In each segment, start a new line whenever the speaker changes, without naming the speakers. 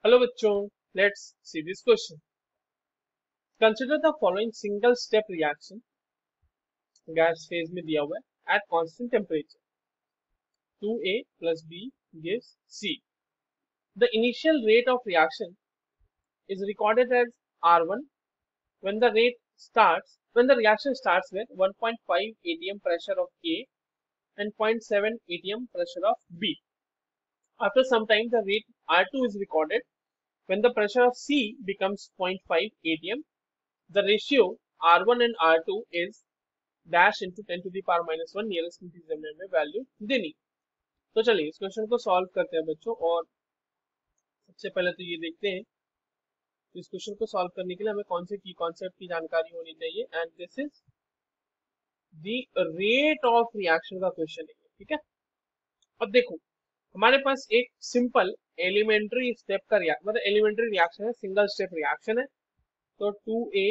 Hello बच्चों, let's see this question. Consider the following single step reaction. Gas phase में दिया हुआ है at constant temperature. 2a plus b gives c. The initial rate of reaction is recorded as R1 when the reaction starts with 1.5 atm pressure of A and 0.7 atm pressure of B. After some time, the rate R2 is recorded when the pressure of C becomes 0.5 atm. The ratio R1 and R2 is dash into 10 to the power minus 1 nearest integer में हमें value देनी. तो चलिए इस question को solve करते हैं बच्चों. और सबसे पहले तो ये देखते हैं तो इस क्वेश्चन को सॉल्व करने के लिए हमें कौन से की कॉन्सेप्ट की जानकारी होनी चाहिए. And this is the rate of reaction का क्वेश्चन है, ठीक है. अब देखो हमारे पास एक सिंपल एलिमेंट्री स्टेप का मतलब एलिमेंट्री रिएक्शन है, सिंगल स्टेप रिएक्शन है. तो 2a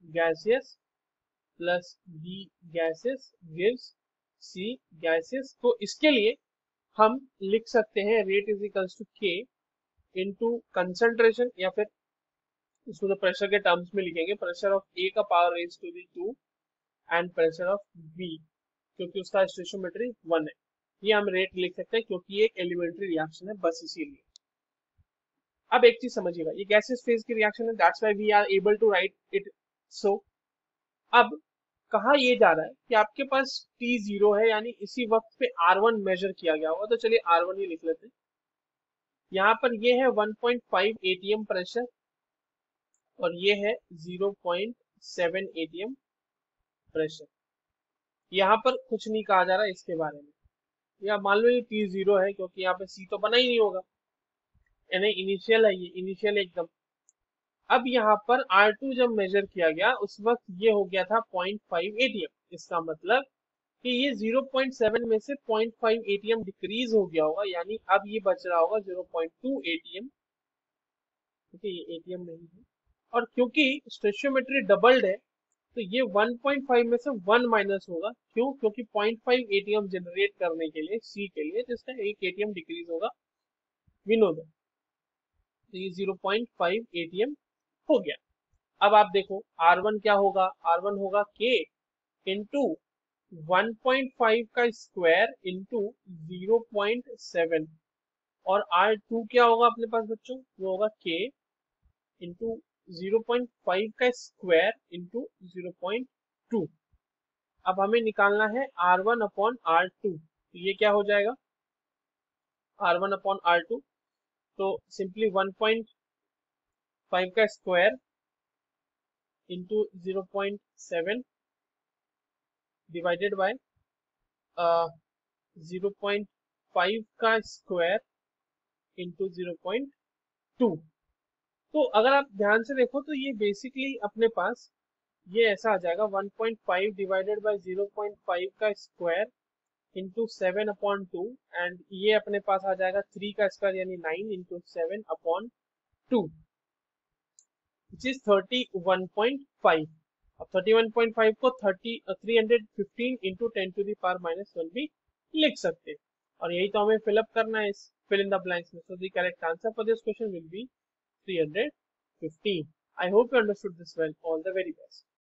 gaseous plus B gases gives C gases. तो इसके लिए हम लिख सकते हैं rate is equals to K into concentration, या फिर इसको तो प्रेशर के टर्म्स में लिखेंगे. प्रेशर ऑफ A का power raise to the 2 and pressure of B, क्योंकि उसका स्टोइचियोमेट्री 1 है. ये हम रेट लिख सकते हैं क्योंकि ये एक एलिमेंट्री रिएक्शन है, बस इसीलिए. अब एक चीज समझिएगा, ये गैसेस फेज की रिएक्शन है, that's why we are able to write it so. अब कहा ये जा रहा है कि आपके पास T0 है, यानी इसी वक्त पे R1 मेजर किया गया होगा. तो चलिए R1 ही लिख लेते हैं. यहाँ पर ये है 1.5 atm प्रेशर और ये है 0.7 atm प्रेशर. यहाँ पर कुछ नहीं कहा जा रहा है इसके बारे में. या मान लो ये T0 है क्योंकि यहाँ पे C तो बना ही नहीं होगा, यानी इनिशियल है, ये इनिशियल एकदम. अब यहाँ पर R2 जब मेजर किया गया उस वक्त ये हो गया था 0.5 atm. इसका मतलब कि ये 0.7 में से 0.5 atm डिक्रीज हो गया होगा, यानी अब ये बच रहा होगा 0.2 atm. क्योंकि ये atm नहीं है और क्योंकि स्टोइचियोमेट्री डबल्ड है तो ये 1.5 में से 1 माइनस होगा. क्यों? क्योंकि 0.5 atm जनरेट करने के लिए C के लिए जिसका 1 atm डिक्रीज होगा, वी नो दैट. तो ये 0.5 atm हो गया. अब आप देखो R1 क्या होगा, R1 होगा K इंटू 1.5 का स्क्वायर इंटू 0.7 और R2 क्या होगा अपने पास बच्चों, वो होगा K इंटू 0.5 का स्क्वायर इंटू 0.2. अब हमें निकालना है R1 अपॉन R2. तो ये क्या हो जाएगा R1 अपॉन R2. तो सिंपली 1.5 का स्क्वायर इंटू 0.7 डिवाइडेड बाय 0.5 का स्क्वायर इंटू 0.2. तो अगर आप ध्यान से देखो तो ये बेसिकली अपने पास ये ऐसा आ जाएगा 1.5 डिवाइडेड बाय 0.5 का स्क्वायर इंटू 7 अपॉन 2 एंड ये अपने पास आ जाएगा 3 का स्क्वायर यानी 9 इंटू 7 अपॉन 2 विच इज 31.5. अब 31.5 को 315 into 10 to the power minus 1 भी लिख सकते हैं और यही तो हमें फिलअप करना है इस फिल इन द ब्लैंक्स में. So the correct answer for this question will be 315. I hope you understood this well. All the very best.